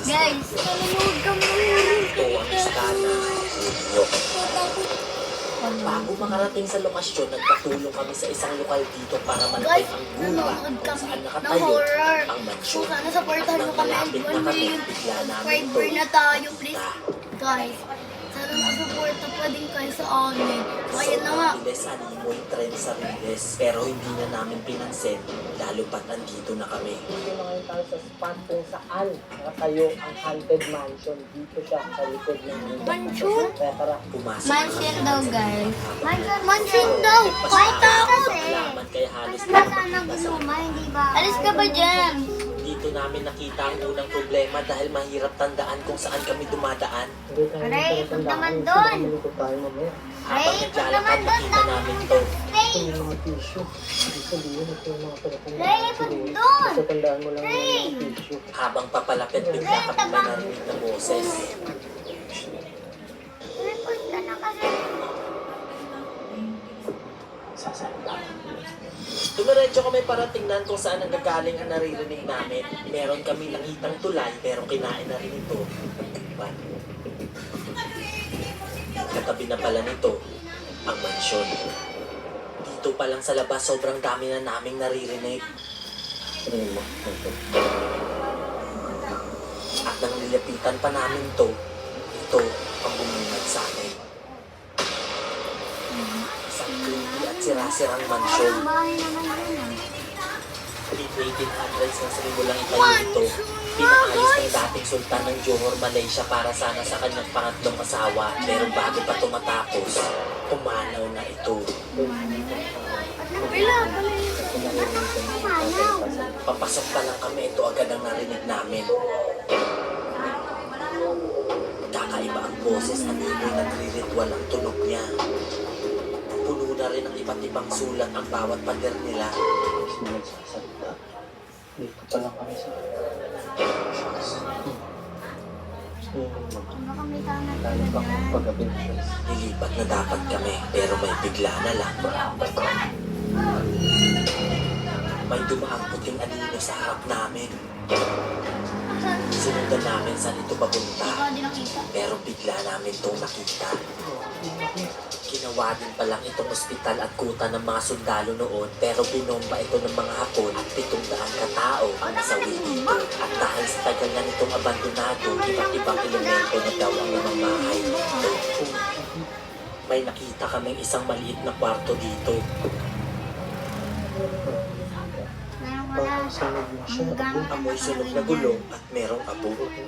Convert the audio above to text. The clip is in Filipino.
Guys, nanonood ka muna. Ito ang istana. Bago makarating sa lokasyon, nagpatulong kami sa isang lokal dito para malapit Guys, ang gubat nanonood kung kami saan ng nakatayo horror. ang So, mansyon. sana supportahan mo Nang kami and malapit 1 na kami, million bigla namin subscriber ito. na tayo, please. Guys, sana masuporta pa din kayo sa amin. So, ayan na nga. Sobrang bilis animoy trend sa Riles, pero hindi na namin pinansin, lalo pat andito na kami. Dito na ngayon tayo sa spot kung saan nakatayo ang haunted mansion. Dito siya sa likod ng Mansion? Kaya tara, Pumasok Mansion na daw, kami guys. habang Mansion daw! Kahit ako! Alaman kaya halos Kasi na sana makita sa guluma, hindi ba? Alis ka ba dyan? Dito namin nakita ang unang problema dahil mahirap tandaan kung saan kami dumadaan. hindi tayo Aray, nagtatandaan huwag naman kung doon. saan malikot tayo mamaya. Habang Ray, naglalakad, huwag naman nakita doon, namin to. Ito yung mga tissue. Ibig sabihin ito yung mga palatandaan. Ray, huwag doon. Basta tandaan mo lang yung mga tissue. Habang papalapit, bigla kami may narinig na boses. Report ka na kasi. Sasalita. Dumiretso kami para tingnan kung saan nanggagaling ang naririnig namin. Meron kami nakitang tulay pero kinain na rin ito. But, katabi na pala nito ang mansyon. Dito pa lang sa labas, sobrang dami na naming naririnig. Tingin mo. Ito. At nang nilapitan pa namin to, ito ang bumungad sa amin. Isang creepy at sirasirang mansyon. Ang bahay naman yun ah. Mid-1800s na sinimulang itayo ito. Pinaayos ng dating sultan ng Johor, Malaysia para sana sa kanyang pangatlong asawa. Pero bago pa tumatapos, pumanaw na ito. Wala, pala yun. Pumanaw. Papasok pa lang kami, ito agad ang narinig namin. Kakaiba ang boses at ito'y nagre-ritual ang tunog niya. Puno na rin ang iba't ibang sulat ang bawat pader nila. Gusto mo nagsasalita. Dito pa lang kami sa... Baka may tangat ka Lalo pa na kung paggabi na guys. Nilipat na dapat kami, pero may bigla na lang. May dumaang puting anino sa harap namin. Sinundan namin saan ito papunta, Ikaw din nakita. pero bigla namin itong nakita. Ginawa din palang itong ospital at kuta ng mga sundalo noon, pero binomba ito ng mga Hapon at 700 katao ang nasawi dito. At dahil sa tagal na nitong abandonado, iba't ibang elemento na daw ang namamahay dito. May nakita kaming isang maliit na kwarto dito. Meron ko na. Parang sunog na siya. Ang gamit Amoy sunog na gulong at merong abo.